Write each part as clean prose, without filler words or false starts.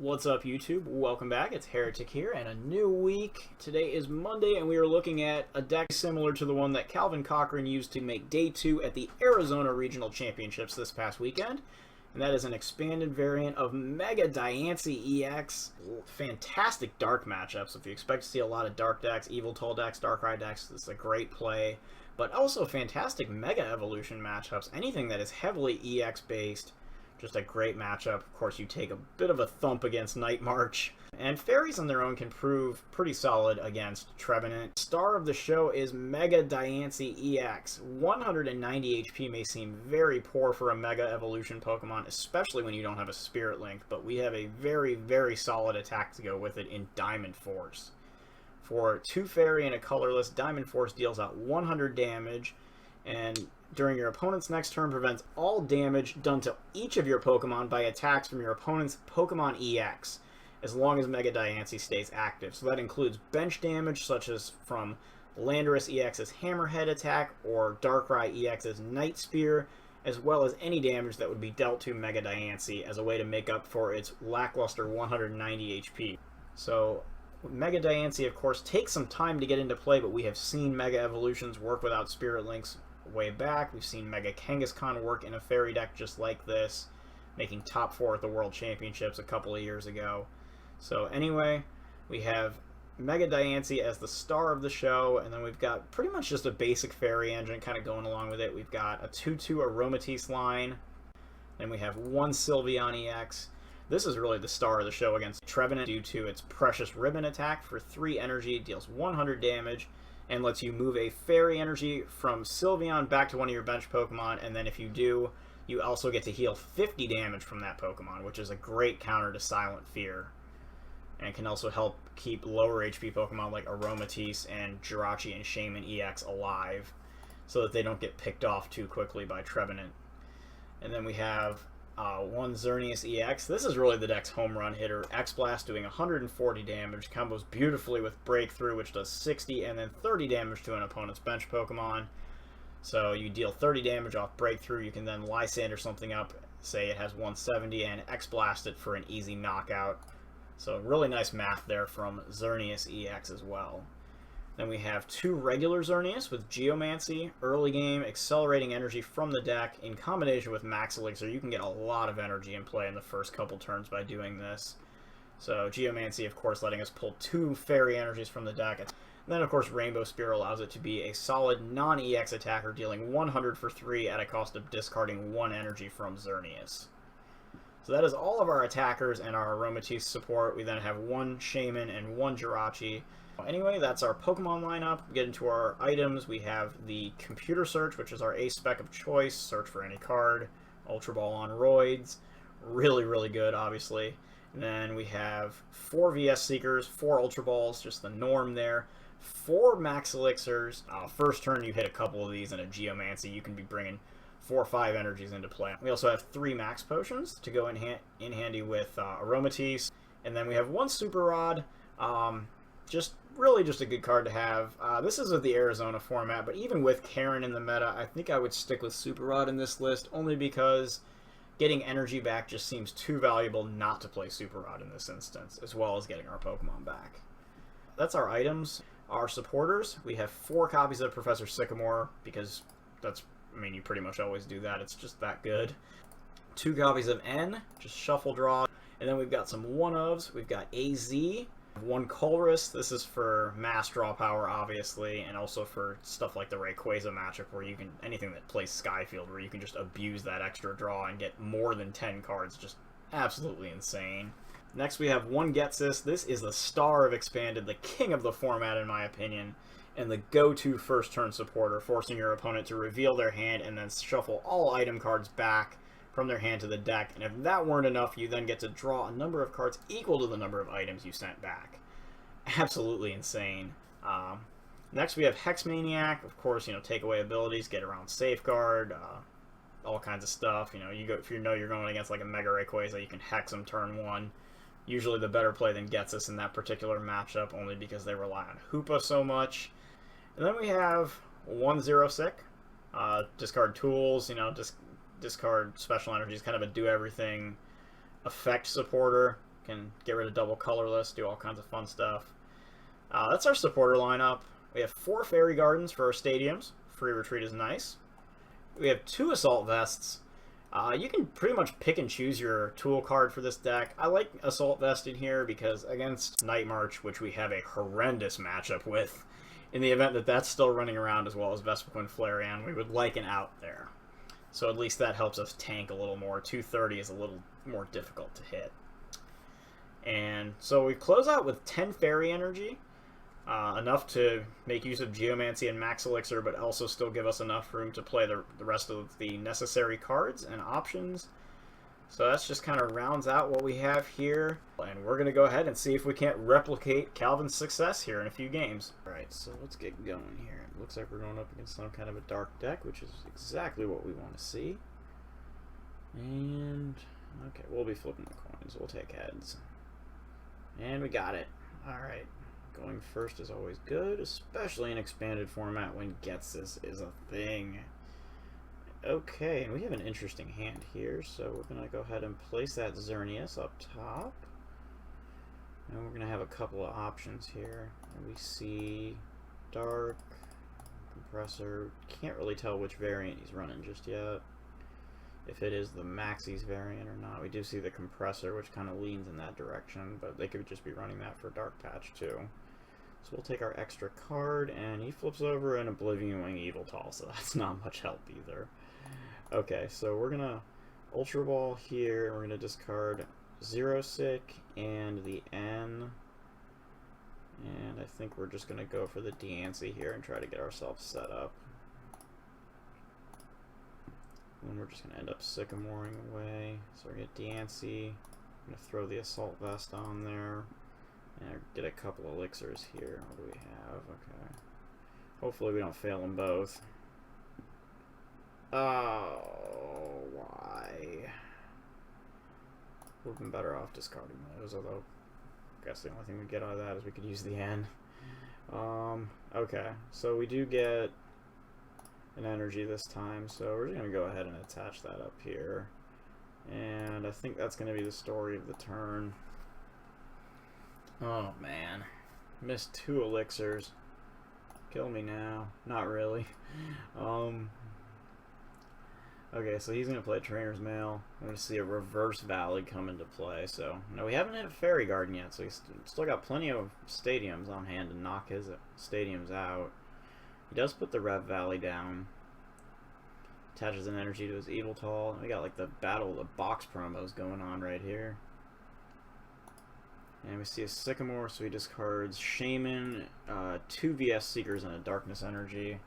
What's up, YouTube? Welcome back. It's Heretic here, and a new week. Today is Monday, and we are looking at a deck similar to the one that Calvin Cochran used to make Day 2 at the Arizona Regional Championships this past weekend. And that is an expanded variant of Mega Diancie-EX. Fantastic dark matchups. If you expect to see a lot of dark decks, Yveltal decks, Darkrai decks, this is a great play. But also fantastic Mega Evolution matchups. Anything that is heavily EX based. Just a great matchup. Of course, you take a bit of a thump against Night March. And fairies on their own can prove pretty solid against Trevenant. Star of the show is Mega Diancie-EX. 190 HP may seem very poor for a Mega Evolution Pokemon, especially when you don't have a Spirit Link, but we have a very, very solid attack to go with it in Diamond Force. For 2 fairy and a colorless, Diamond Force deals out 100 damage, and during your opponent's next turn prevents all damage done to each of your Pokemon by attacks from your opponent's Pokemon EX, as long as Mega Diancie stays active. So that includes bench damage, such as from Lysandre-EX's Hammerhead attack, or Darkrai-EX's Night Spear, as well as any damage that would be dealt to Mega Diancie as a way to make up for its lackluster 190 HP. So Mega Diancie, of course, takes some time to get into play, but we have seen Mega Evolutions work without Spirit Links way back. We've seen Mega Kangaskhan work in a fairy deck just like this, making top 4 at the World Championships a couple of years ago. So anyway, we have Mega Diancie as the star of the show, and then we've got pretty much just a basic fairy engine kind of going along with it. We've got a 2/2 Aromatisse line, then we have 1 Sylveon-EX. This is really the star of the show against Trevenant due to its Precious Ribbon attack. For 3 energy, deals 100 damage, and lets you move a fairy energy from Sylveon back to one of your bench Pokemon, and then if you do, you also get to heal 50 damage from that Pokemon, which is a great counter to Silent Fear. And can also help keep lower HP Pokemon like Aromatisse and Jirachi and Shaymin-EX alive, so that they don't get picked off too quickly by Trevenant. And then we have 1 Xerneas-EX. This is really the deck's home run hitter. X-Blast doing 140 damage, combos beautifully with Breakthrough, which does 60, and then 30 damage to an opponent's bench Pokemon. So you deal 30 damage off Breakthrough, you can then Lysandre something up, say it has 170, and X-Blast it for an easy knockout. So really nice math there from Xerneas-EX as well. Then we have 2 regular Xerneas with Geomancy, early game, accelerating energy from the deck. In combination with Max Elixir, you can get a lot of energy in play in the first couple turns by doing this. So Geomancy, of course, letting us pull 2 fairy energies from the deck. And then, of course, Rainbow Spear allows it to be a solid non-EX attacker, dealing 100 for 3 at a cost of discarding 1 energy from Xerneas. So that is all of our attackers and our Aromatisse support. We then have 1 Shaymin and 1 Jirachi. Anyway, that's our Pokemon lineup. We get into our items. We have the Computer Search, which is our ace spec of choice. Search for any card. Ultra Ball on roids. Really, really good, obviously. And then we have 4 VS Seekers, 4 Ultra Balls, just the norm there. 4 Max Elixirs. First turn, you hit a couple of these in a Geomancy. You can be bringing 4 or 5 energies into play. We also have 3 Max Potions to go in handy with Aromatisse. And then we have 1 Super Rod. Really just a good card to have. This is with the Arizona format, but even with Karen in the meta, I think I would stick with Super Rod in this list, only because getting energy back just seems too valuable not to play Super Rod in this instance, as well as getting our Pokemon back. That's our items. Our supporters, we have 4 copies of Professor Sycamore, because that's, I mean, you pretty much always do that, it's just that good. 2 copies of N, just shuffle draw. And then we've got some 1-ofs. We've got AZ, 1 Colress. This is for mass draw power, obviously, and also for stuff like the Rayquaza matchup, where you can, anything that plays Skyfield, where you can just abuse that extra draw and get more than 10 cards. Just absolutely insane. Next we have 1 Getsis. This is the star of Expanded, the king of the format in my opinion, and the go-to first turn supporter, forcing your opponent to reveal their hand and then shuffle all item cards back from their hand to the deck, and if that weren't enough, you then get to draw a number of cards equal to the number of items you sent back. Absolutely insane. Next we have Hex-Maniac. Of course, you know, take away abilities, get around Safeguard, all kinds of stuff. You know, if you know you're going against like a Mega Rayquaza, you can Hex them turn 1. Usually the better play than Getsis in that particular matchup, only because they rely on Hoopa so much. And then we have 1 Zero Sick. Discard tools, you know, discard special energies, kind of a do-everything effect supporter. Can get rid of double colorless, do all kinds of fun stuff. That's our supporter lineup. We have 4 Fairy Gardens for our stadiums. Free Retreat is nice. We have 2 Assault Vests. You can pretty much pick and choose your tool card for this deck. I like Assault Vest in here because against Night March, which we have a horrendous matchup with, in the event that that's still running around as well as Vespiquen Flareon, we would like an out there. So at least that helps us tank a little more. 230 is a little more difficult to hit. And so we close out with 10 Fairy Energy. Enough to make use of Geomancy and Max Elixir, but also still give us enough room to play the rest of the necessary cards and options. So that's just kind of rounds out what we have here. And we're going to go ahead and see if we can't replicate Calvin's success here in a few games. Alright, so let's get going here. It looks like we're going up against some kind of a dark deck, which is exactly what we want to see. And, okay, we'll be flipping the coins. We'll take heads. And we got it. Alright. Going first is always good, especially in expanded format when Gets This is a thing. Okay, and we have an interesting hand here, so we're going to go ahead and place that Xerneas up top. And we're going to have a couple of options here. And we see Dark, Compressor. Can't really tell which variant he's running just yet. If it is the Maxie's variant or not. We do see the Compressor, which kind of leans in that direction, but they could just be running that for Dark Patch too. So we'll take our extra card, and he flips over an Oblivion Wing Yveltal, so that's not much help either. Okay, so we're going to Ultra Ball here. We're going to discard Xerosic and the N. And I think we're just going to go for the Diancie here and try to get ourselves set up. And we're just going to end up Sycamoring away. So we're going to get Diancie. I'm going to throw the Assault Vest on there. And get a couple of elixirs here. What do we have? Okay. Hopefully we don't fail them both. Oh, why? Would have been better off discarding those, although I guess the only thing we get out of that is we could use the N. Okay, so we do get an energy this time, so we're just going to go ahead and attach that up here. And I think that's going to be the story of the turn. Oh man, missed 2 elixirs. Kill me now. Not really. Okay, so he's going to play Trainer's Mail. I'm going to see a Reverse Valley come into play. So, no, we haven't hit a Fairy Garden yet, so he's still got plenty of stadiums on hand to knock his stadiums out. He does put the Rev Valley down. Attaches an energy to his Yveltal. We got like the Battle of the Box promos going on right here. And we see a Sycamore, so he discards Shaymin, 2 VS Seekers, and a Darkness Energy.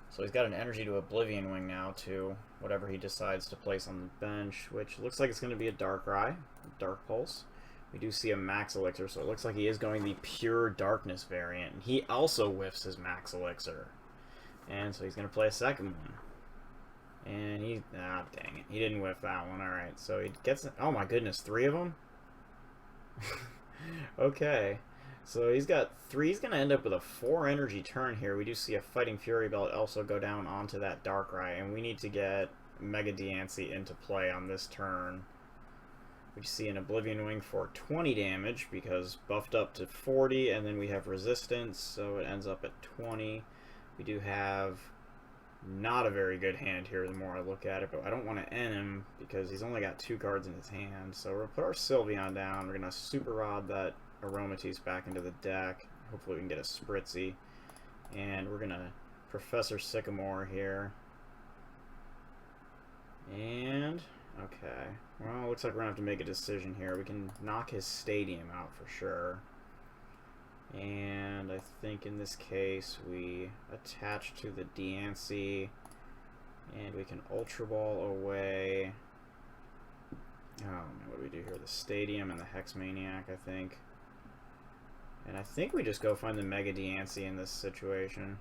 So he's got an energy to Oblivion Wing now, to whatever he decides to place on the bench, which looks like it's going to be a Darkrai, Dark Pulse. We do see a Max Elixir, so it looks like he is going the pure Darkness variant. And he also whiffs his Max Elixir. And so he's going to play a second one. And he... ah, dang it. He didn't whiff that one. Alright, so he gets... oh my goodness, 3 of them? Okay, so he's got 3. He's going to end up with a 4 energy turn here. We do see a Fighting Fury Belt also go down onto that Darkrai, and we need to get Mega Diancie into play on this turn. We see an Oblivion Wing for 20 damage because buffed up to 40, and then we have resistance, so it ends up at 20. We do have not a very good hand here the more I look at it, but I don't want to end him because he's only got 2 cards in his hand. So we're going to put our Sylveon down. We're going to Super Rod that Aromatisse back into the deck. Hopefully we can get a Spritzee. And we're going to Professor Sycamore here. And, okay. Well, looks like we're going to have to make a decision here. We can knock his Stadium out for sure. And I think in this case we attach to the Diancie and we can Ultra Ball away. Oh man, what do we do here? The Stadium and the Hex Maniac, I think. And I think we just go find the Mega Diancie in this situation.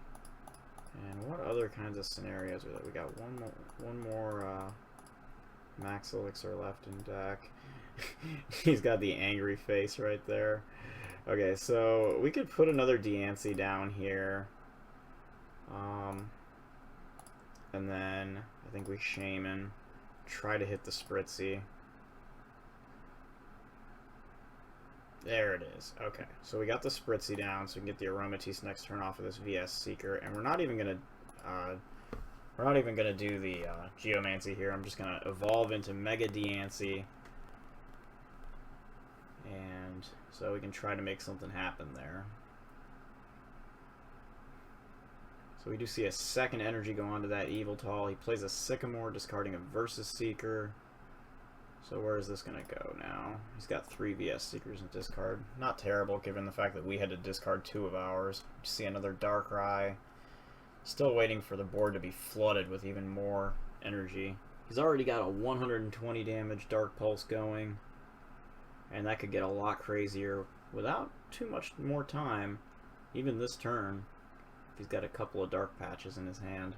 And what other kinds of scenarios are there? We got one more Max Elixir left in deck. He's got the angry face right there. Okay, so we could put another Diancie down here. And then I think we Shaymin, try to hit the Spritzee. There it is. Okay, so we got the Spritzee down, so we can get the Aromatisse next turn off of this VS Seeker, and we're not even gonna do the Geomancy here. I'm just gonna evolve into Mega Diancie, and so we can try to make something happen there. So we do see a second energy go onto that Yveltal. He plays a Sycamore, discarding a Versus Seeker. So where is this going to go now? He's got 3 VS Seekers in discard. Not terrible, given the fact that we had to discard 2 of ours. We see another Darkrai. Still waiting for the board to be flooded with even more energy. He's already got a 120 damage Dark Pulse going. And that could get a lot crazier without too much more time. Even this turn. He's got a couple of Dark Patches in his hand.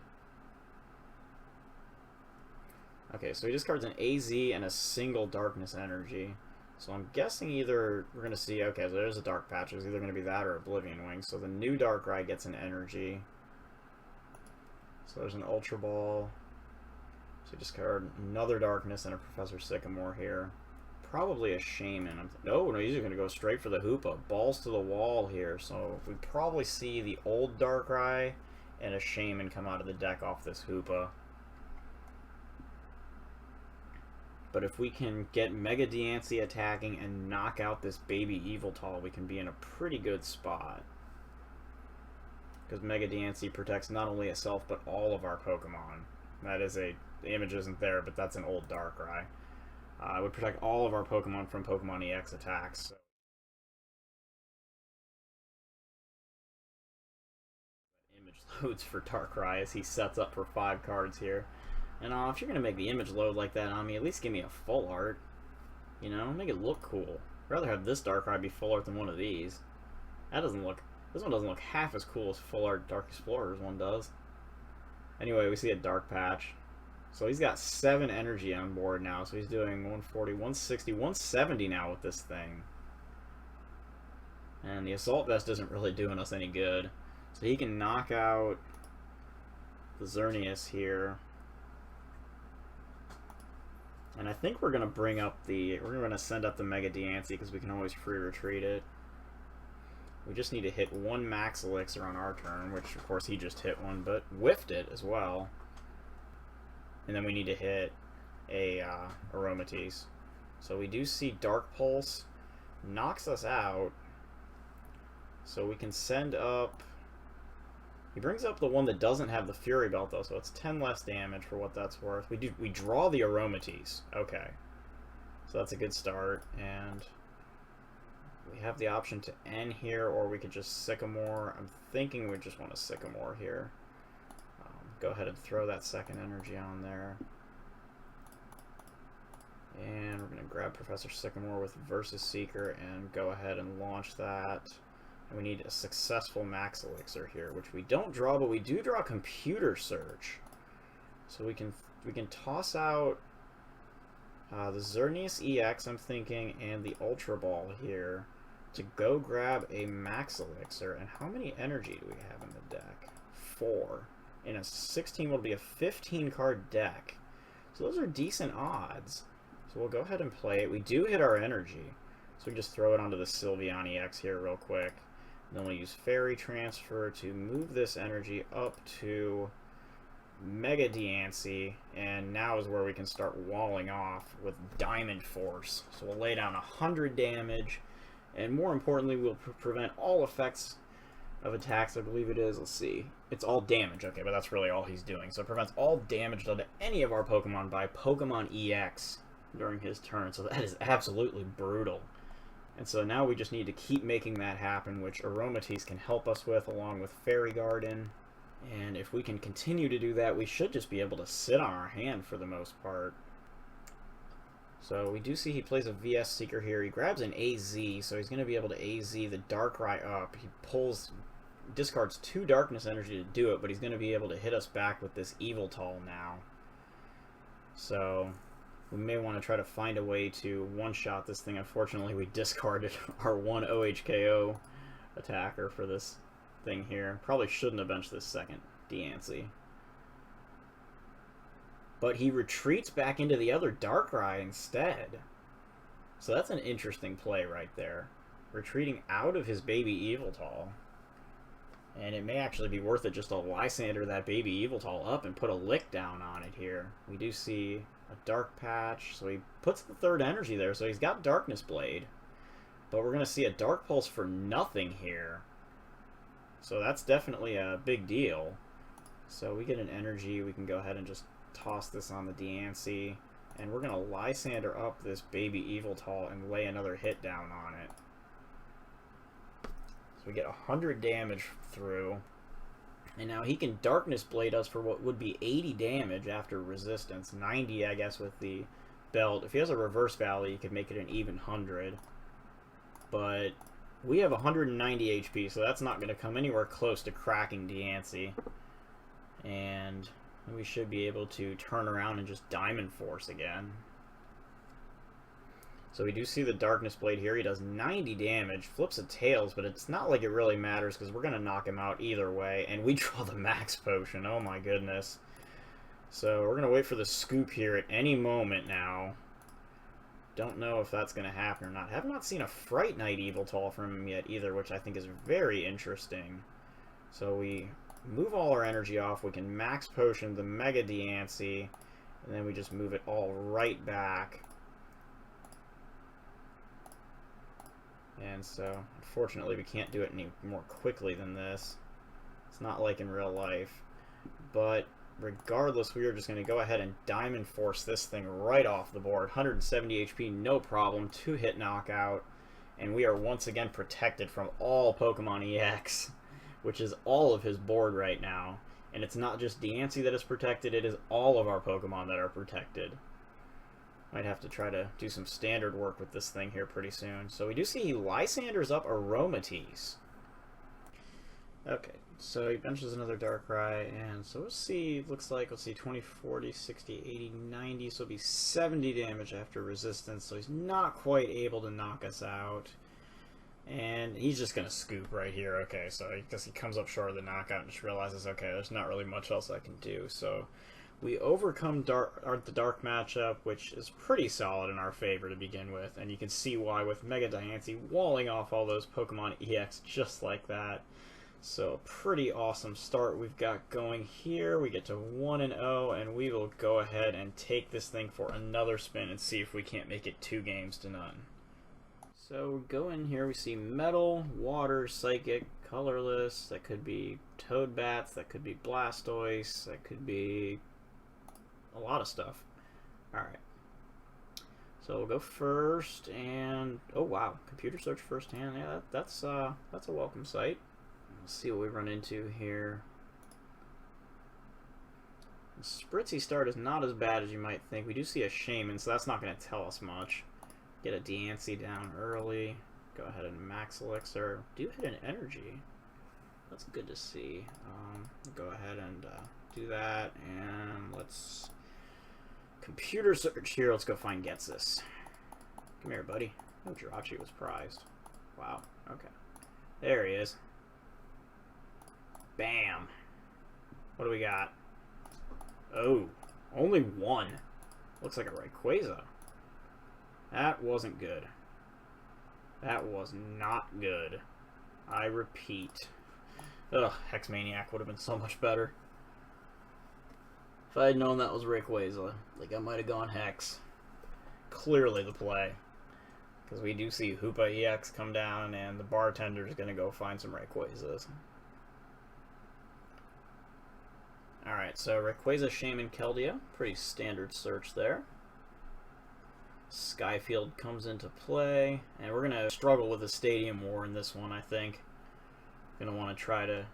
Okay, so he discards an AZ and a single Darkness Energy. So I'm guessing either we're going to see, okay, so there's a Dark Patch. It's either going to be that or Oblivion Wing. So the new Darkrai gets an energy. So there's an Ultra Ball. So discard another Darkness and a Professor Sycamore here. Probably a Shaymin. No, he's going to go straight for the Hoopa. Balls to the wall here. So we probably see the old Darkrai and a Shaymin come out of the deck off this Hoopa. But if we can get Mega Diancie attacking and knock out this baby Yveltal, we can be in a pretty good spot. Because Mega Diancie protects not only itself, but all of our Pokemon. That is the image isn't there, but that's an old Darkrai. It would protect all of our Pokemon from Pokemon-EX attacks. So. Image loads for Darkrai as he sets up for 5 cards here. And if you're going to make the image load like that on me, at least give me a full art. You know, make it look cool. I'd rather have this Darkrai be full art than one of these. This one doesn't look half as cool as full art Dark Explorer's one does. Anyway, we see a Dark Patch. So he's got 7 energy on board now, so he's doing 140, 160, 170 now with this thing. And the Assault Vest isn't really doing us any good. So he can knock out the Xerneas here. And I think we're going to send up the Mega Diancie because we can always free retreat it. We just need to hit 1 Max Elixir on our turn, which of course he just hit one, but whiffed it as well. And then we need to hit a Aromatisse. So we do see Dark Pulse knocks us out. So we can send up... He brings up the one that doesn't have the Fury Belt, though, so it's 10 less damage for what that's worth. We draw the Aromatisse. Okay. So that's a good start, and we have the option to end here, or we could just Sycamore. I'm thinking we just want to Sycamore here. Go ahead and throw that second energy on there. And we're going to grab Professor Sycamore with Versus Seeker and go ahead and launch that. And we need a successful Max Elixir here, which we don't draw, but we do draw Computer Search. So we can toss out the Xerneas-EX, I'm thinking, and the Ultra Ball here to go grab a Max Elixir. And how many energy do we have in the deck? 4. In a 16 will be a 15-card deck. So those are decent odds. So we'll go ahead and play it. We do hit our energy. So we just throw it onto the Sylveon-EX here real quick. And then we'll use Fairy Transfer to move this energy up to Mega Diancie. And now is where we can start walling off with Diamond Force. So we'll lay down 100 damage. And more importantly, we'll prevent all effects of attacks, I believe it is. Let's see. It's all damage, okay, but that's really all he's doing. So it prevents all damage done to any of our Pokemon by Pokemon-EX during his turn. So that is absolutely brutal. And so now we just need to keep making that happen, which Aromatisse can help us with, along with Fairy Garden. And if we can continue to do that, we should just be able to sit on our hand for the most part. So we do see he plays a VS Seeker here. He grabs an AZ, so he's going to be able to AZ the Darkrai up. He discards 2 Darkness Energy to do it, but he's going to be able to hit us back with this Yveltal now. So we may want to try to find a way to one-shot this thing. Unfortunately, we discarded our 1 OHKO attacker for this thing here. Probably shouldn't have benched this second Diancie. But he retreats back into the other Darkrai instead. So that's an interesting play right there. retreating out of his baby Evoltol. And it may actually be worth it just to Lysandre that baby Evoltol up and put a lick down on it here. We do see a Dark Patch, so he puts the third energy there, so he's got Darkness Blade. But we're going to see a Dark Pulse for nothing here. So that's definitely a big deal. So we get an energy, we can go ahead and just toss this on the Diancie. And we're going to Lysandre up this baby Evoltol and lay another hit down on it. So we get 100 damage through. And now he can Darkness Blade us for what would be 80 damage after resistance. 90, I guess, with the belt. If he has a Reverse Valley, he could make it an even 100. But we have 190 HP, so that's not going to come anywhere close to cracking Diancie. And we should be able to turn around and just Diamond Force again. So we do see the Darkness Blade here. He does 90 damage, flips a Tails, but it's not like it really matters because we're going to knock him out either way. And we draw the Max Potion. Oh my goodness. So we're going to wait for the scoop here at any moment now. Don't know if that's going to happen or not. Have not seen a Fright Knight Evoltol from him yet either, which I think is very interesting. So we move all our energy off. We can Max Potion the Mega Diancie, and then we just move it all right back. And so, unfortunately, we can't do it any more quickly than this. It's not like in real life. But regardless, we are just going to go ahead and Diamond Force this thing right off the board. 170 HP, no problem. 2-hit knockout. And we are once again protected from all Pokemon EX, which is all of his board right now. And it's not just Diancie that is protected, it is all of our Pokemon that are protected. Might have to try to do some standard work with this thing here pretty soon. So we do see he Lysandre's up Aromatisse. Okay, so he benches another Darkrai, and so we'll see, looks like we'll see 20, 40, 60, 80, 90, so it'll be 70 damage after resistance, so he's not quite able to knock us out. And he's just going to scoop right here. Okay, so I guess he comes up short of the knockout and just realizes, okay, there's not really much else I can do. So we overcome the dark matchup, which is pretty solid in our favor to begin with. And you can see why with Mega Diancie walling off all those Pokemon EX just like that. So pretty awesome start we've got going here. We get to 1-0, and we will go ahead and take this thing for another spin and see if we can't make it 2-0. So we go in here, we see Metal, Water, Psychic, Colorless, that could be Toadbats, that could be Blastoise, that could be a lot of stuff. Alright. So we'll go first, and oh wow, computer search first hand. Yeah, that's a welcome sight. Let's see what we run into here. The Spritzee start is not as bad as you might think. We do see a Shaymin, so that's not going to tell us much. Get a Diancie down early. Go ahead and max elixir. Do hit an energy. That's good to see. Go ahead and do that, and let's computer search here. Let's go find Getsis. Come here, buddy. Oh, Jirachi was prized. Wow. Okay. There he is. Bam. What do we got? Oh, only one. Looks like a Rayquaza. That wasn't good. That was not good. I repeat. Ugh, Hex Maniac would have been so much better. If I had known that was Rayquaza, like I might have gone Hex. Clearly the play. Because we do see Hoopa-EX come down, and the bartender's going to go find some Rayquazas. Alright, so Rayquaza, Shaymin, Keldeo. Pretty standard search there. Skyfield comes into play, and we're going to struggle with the Stadium War in this one, I think. Going to want to try to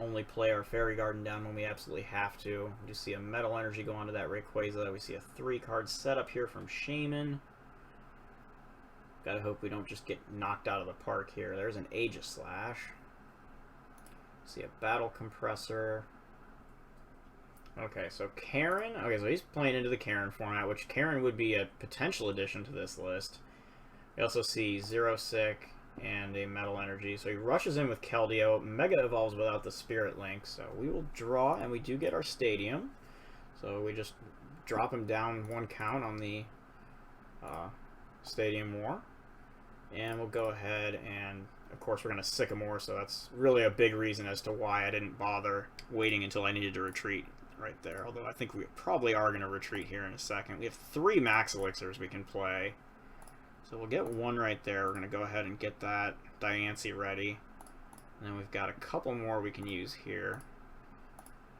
only play our Fairy Garden down when we absolutely have to. We just see a Metal Energy go onto that Rayquaza. We see a 3-card setup here from Shaymin. Gotta hope we don't just get knocked out of the park here. There's an Aegislash. See a Battle Compressor. Okay, so Karen. Okay, so he's playing into the Karen format, which Karen would be a potential addition to this list. We also see Xerneas-EX and a Metal Energy. So he rushes in with Keldeo. Mega evolves without the Spirit Link. So we will draw, and we do get our Stadium. So we just drop him down 1 count on the Stadium War. And we'll go ahead and, of course, we're going to Sycamore, so that's really a big reason as to why I didn't bother waiting until I needed to retreat right there. Although I think we probably are going to retreat here in a second. We have 3 Max Elixirs we can play. So we'll get 1 right there. We're going to go ahead and get that Diancie ready. And then we've got a couple more we can use here.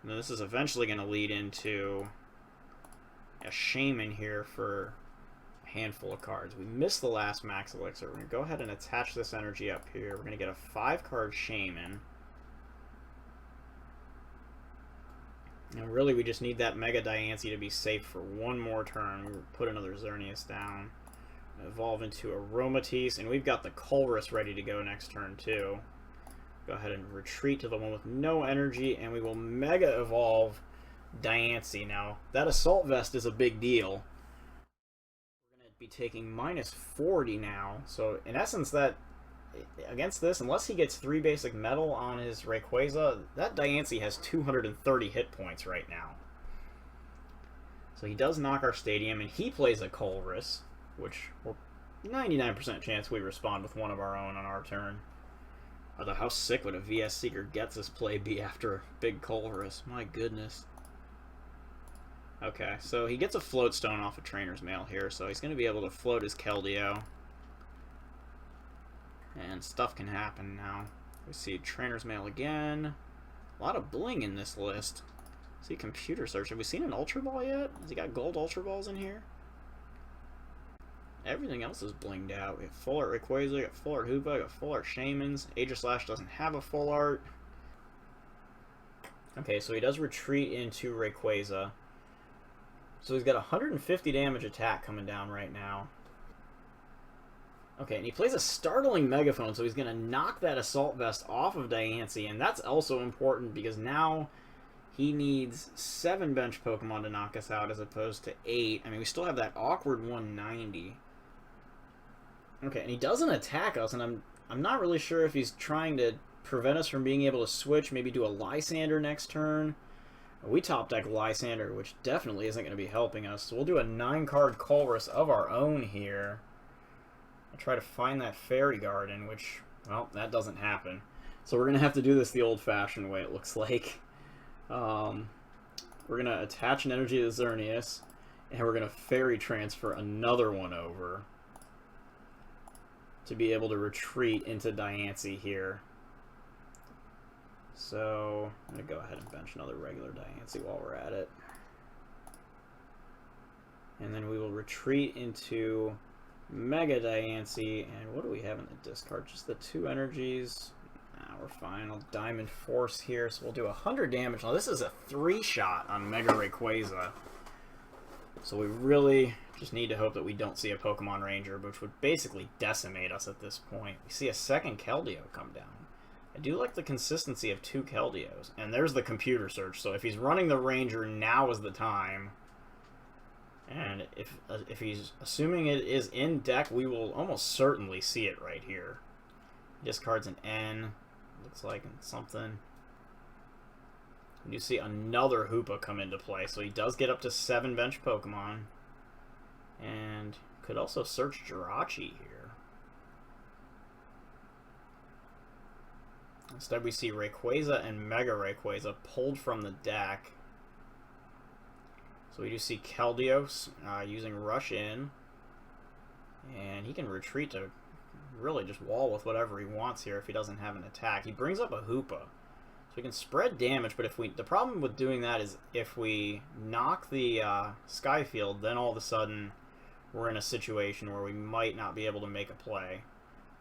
And then this is eventually going to lead into a Shaymin here for a handful of cards. We missed the last Max Elixir. We're going to go ahead and attach this energy up here. We're going to get a 5-card Shaymin. And really, we just need that Mega Diancie to be safe for 1 more turn. We'll put another Xerneas down. Evolve into Aromatisse. And we've got the Colress ready to go next turn, too. Go ahead and retreat to the one with no energy, and we will Mega Evolve Diancie. Now, that Assault Vest is a big deal. We're going to be taking minus 40 now. So, in essence, that against this, unless he gets 3 basic metal on his Rayquaza, that Diancie has 230 hit points right now. So he does knock our Stadium, and he plays a Colress, which we're 99% chance we respond with one of our own on our turn. Although, how sick would a VS Seeker Gets This play be after a big Colress? My goodness. Okay, so he gets a Float Stone off of Trainer's Mail here, so he's going to be able to float his Keldeo. And stuff can happen now. We see Trainer's Mail again. A lot of bling in this list. See Computer Search. Have we seen an Ultra Ball yet? Has he got gold Ultra Balls in here? Everything else is blinged out. We have Full Art Rayquaza, we got Full Art Hoopa, we got Full Art Shaymins. Aegislash doesn't have a Full Art. Okay, so he does retreat into Rayquaza. So he's got 150 damage attack coming down right now. Okay, and he plays a startling Megaphone, so he's going to knock that Assault Vest off of Diancie, and that's also important because now he needs 7 bench Pokemon to knock us out as opposed to 8. I mean, we still have that awkward 190. Okay, and he doesn't attack us, and I'm not really sure if he's trying to prevent us from being able to switch, maybe do a Lysandre next turn. We top deck Lysandre, which definitely isn't going to be helping us. So we'll do a 9-card Colress of our own here. I'll try to find that Fairy Garden, which, well, that doesn't happen. So we're going to have to do this the old-fashioned way, it looks like. We're going to attach an energy to Xerneas, and we're going to Fairy Transfer another one over to be able to retreat into Diancie here. So I'm going to go ahead and bench another regular Diancie while we're at it. And then we will retreat into Mega Diancie. And what do we have in the discard? Just the 2 energies. Nah, we're fine. I'll Diamond Force here. So we'll do 100 damage. Now this is a 3-shot on Mega Rayquaza. So we really just need to hope that we don't see a Pokemon Ranger, which would basically decimate us at this point. We see a second Keldeo come down. I do like the consistency of 2 Keldeos. And there's the Computer Search. So if he's running the Ranger, now is the time. And if he's assuming it is in deck, we will almost certainly see it right here. Discards an N. Looks like something. You see another Hoopa come into play. So he does get up to 7 bench Pokemon. And could also search Jirachi here. Instead we see Rayquaza and Mega Rayquaza pulled from the deck. So we do see Keldeo using Rush In. And he can retreat to really just wall with whatever he wants here if he doesn't have an attack. He brings up a Hoopa. So we can spread damage, but if the problem with doing that is if we knock the Sky Field, then all of a sudden we're in a situation where we might not be able to make a play.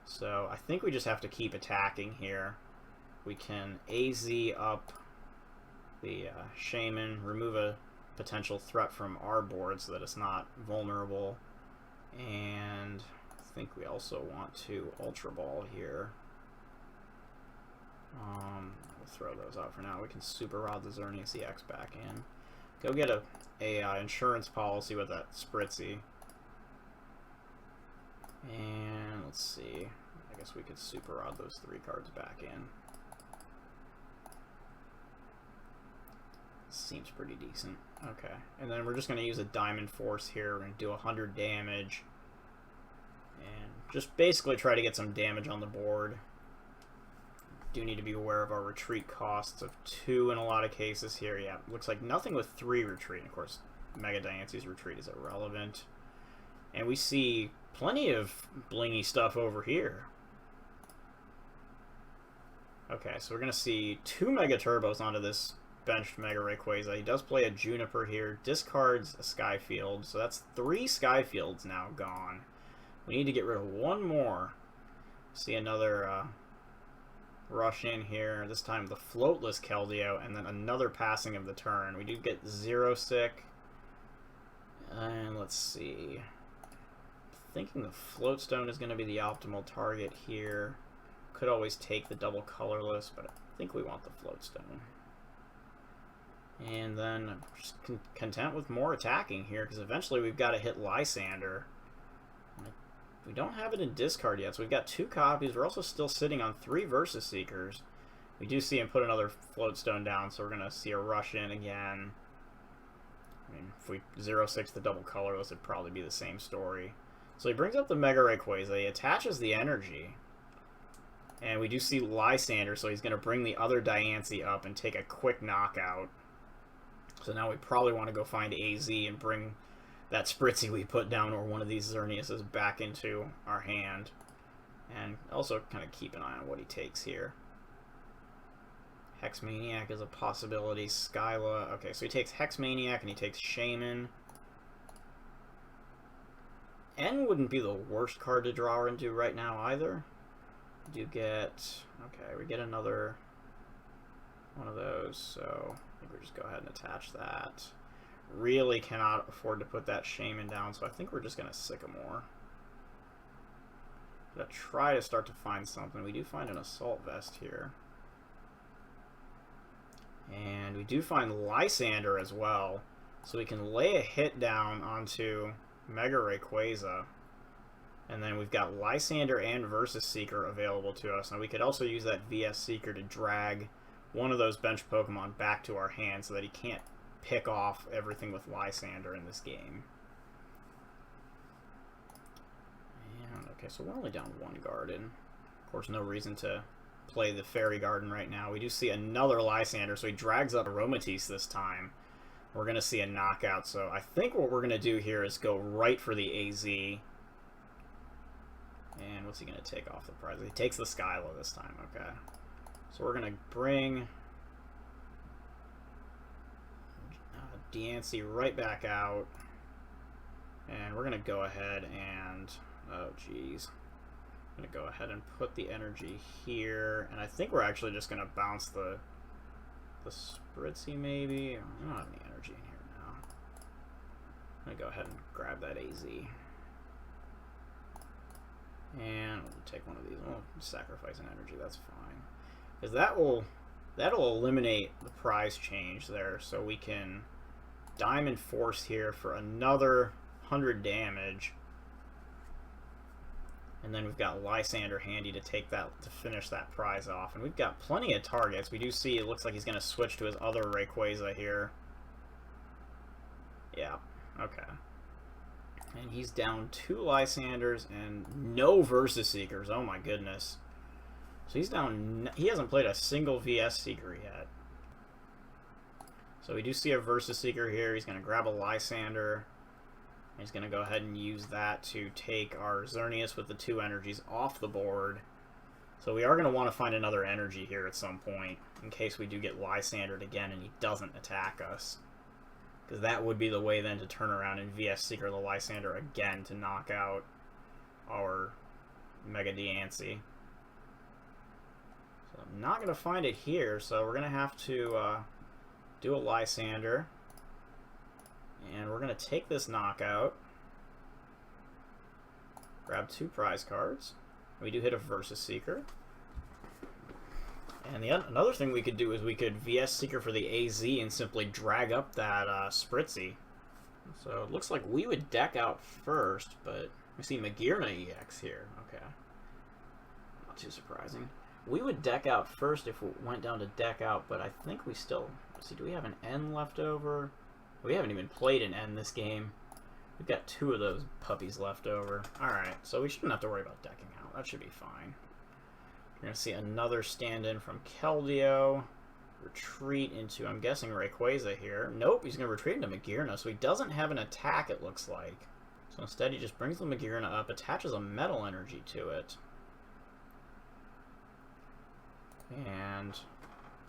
So I think we just have to keep attacking here. We can AZ up the Shaymin, remove a potential threat from our board so that it's not vulnerable. And I think we also want to Ultra Ball here. We'll throw those out for now. We can Super Rod the Xerneas-EX back in. Go get a insurance policy with that Spritzee. And let's see. I guess we could Super Rod those 3 cards back in. Seems pretty decent. Okay. And then we're just going to use a Diamond Force here. We're going to do 100 damage. And just basically try to get some damage on the board. Do need to be aware of our retreat costs of 2 in a lot of cases here. Yeah, looks like nothing with 3 retreat. Of course, Mega Diancie's retreat is irrelevant. And we see plenty of blingy stuff over here. Okay, so we're going to see 2 Mega Turbos onto this benched Mega Rayquaza. He does play a Juniper here, discards a Skyfield, so that's 3 Skyfields now gone. We need to get rid of 1 more. See another rush in here, this time the floatless Keldeo, and then another passing of the turn. We do get 0 sick. And let's see. I'm thinking the Float Stone is going to be the optimal target here. Could always take the double colorless, but I think we want the Float Stone. And then I'm just content with more attacking here, because eventually we've got to hit Lysandre. We don't have it in discard yet, so we've got 2 copies. We're also still sitting on 3 Versus Seekers. We do see him put another Float Stone down, so we're going to see a rush in again. I mean, if we 0-6 the double colorless, it'd probably be the same story. So he brings up the Mega Rayquaza, he attaches the energy. And we do see Lysandre, so he's going to bring the other Diancie up and take a quick knockout. So now we probably want to go find AZ and bring that Spritzee we put down or one of these Xerneas back into our hand. And also kind of keep an eye on what he takes here. Hexmaniac is a possibility. Skyla. Okay, so he takes Hexmaniac and he takes Shaymin. N wouldn't be the worst card to draw into right now either. We do get... Okay, we get another one of those, so I think we'll just go ahead and attach that. Really cannot afford to put that Shaymin down, so I think we're just going to Sycamore. Gonna try to start to find something. We do find an Assault Vest here. And we do find Lysandre as well, so we can lay a hit down onto Mega Rayquaza. And then we've got Lysandre and Versus Seeker available to us. Now we could also use that VS Seeker to drag one of those bench Pokemon back to our hand so that he can't pick off everything with Lysandre in this game. And, okay, so we're only down 1 Garden. Of course, no reason to play the Fairy Garden right now. We do see another Lysandre, so he drags up Aromatisse this time. We're going to see a knockout, so I think what we're going to do here is go right for the AZ. And what's he going to take off the prize? He takes the Skyla this time, okay. So we're going to bring Diancie right back out. And we're going to go ahead and... Oh, geez. I'm going to go ahead and put the energy here. And I think we're actually just going to bounce the Spritzee, maybe. I don't have any energy in here now. I'm going to go ahead and grab that AZ. And we'll take one of these. We'll sacrifice an energy, that's fine. Because that'll eliminate the prize change there, so we can Diamond Force here for another 100 damage. And then we've got Lysandre handy to take that, to finish that prize off. And we've got plenty of targets. We do see it looks like he's going to switch to his other Rayquaza here. Yeah, okay. And he's down 2 Lysandres and no Versus Seekers. Oh my goodness. So he's down... He hasn't played a single VS Seeker yet. So we do see a Versus Seeker here. He's going to grab a Lysandre. He's going to go ahead and use that to take our Xerneas with the 2 energies off the board. So we are going to want to find another energy here at some point, in case we do get Lysandre again and he doesn't attack us. Because that would be the way then to turn around and VS Seeker the Lysandre again to knock out our Mega Diancie. So I'm not going to find it here, so we're going to have to do a Lysandre. And we're going to take this knockout. Grab 2 prize cards. We do hit a Versus Seeker. And another thing we could do is we could VS Seeker for the AZ and simply drag up that Spritzee. So it looks like we would deck out first, but we see Xerneas-EX here. Okay. Not too surprising. We would deck out first if we went down to deck out, but I think we still... Let's see, do we have an N left over? We haven't even played an N this game. We've got 2 of those puppies left over. Alright, so we shouldn't have to worry about decking out. That should be fine. We're going to see another stand-in from Keldeo. Retreat into, I'm guessing, Rayquaza here. Nope, he's going to retreat into Magearna, so he doesn't have an attack, it looks like. So instead he just brings the Magearna up, attaches a metal energy to it. And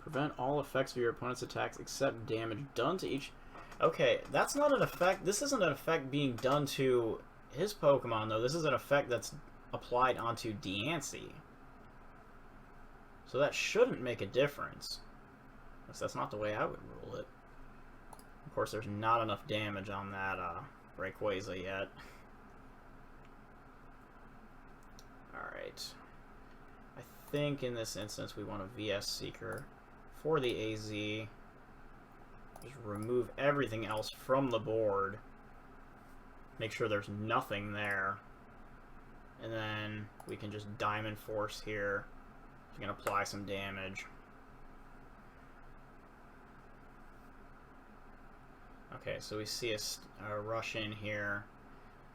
prevent all effects of your opponent's attacks except damage done to each... Okay, that's not an effect. This isn't an effect being done to his Pokemon, though. This is an effect that's applied onto Diancie. So that shouldn't make a difference. That's not the way I would rule it. Of course, there's not enough damage on that Rayquaza yet. Alright. I think in this instance we want a VS Seeker for the AZ. Just remove everything else from the board. Make sure there's nothing there. And then we can just Diamond Force here. You can apply some damage. Okay, so we see a rush in here.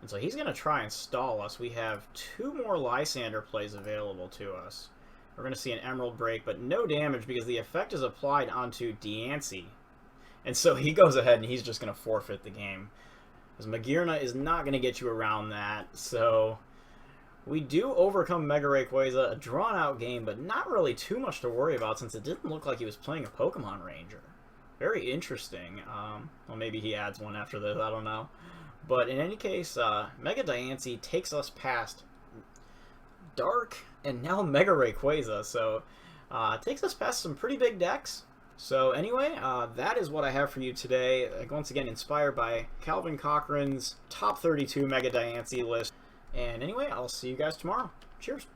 And so he's going to try and stall us. We have 2 more Lysandre plays available to us. We're going to see an Emerald Break, but no damage because the effect is applied onto Diancie. And so he goes ahead and he's just going to forfeit the game. Because Magearna is not going to get you around that. So we do overcome Mega Rayquaza, a drawn-out game, but not really too much to worry about since it didn't look like he was playing a Pokemon Ranger. Very interesting. Well, maybe he adds one after this, I don't know. But in any case, Mega Diancie takes us past Dark and now Mega Rayquaza. So it takes us past some pretty big decks. So anyway, that is what I have for you today. Once again, inspired by Calvin Cochran's top 32 Mega Diancie list. And anyway, I'll see you guys tomorrow. Cheers.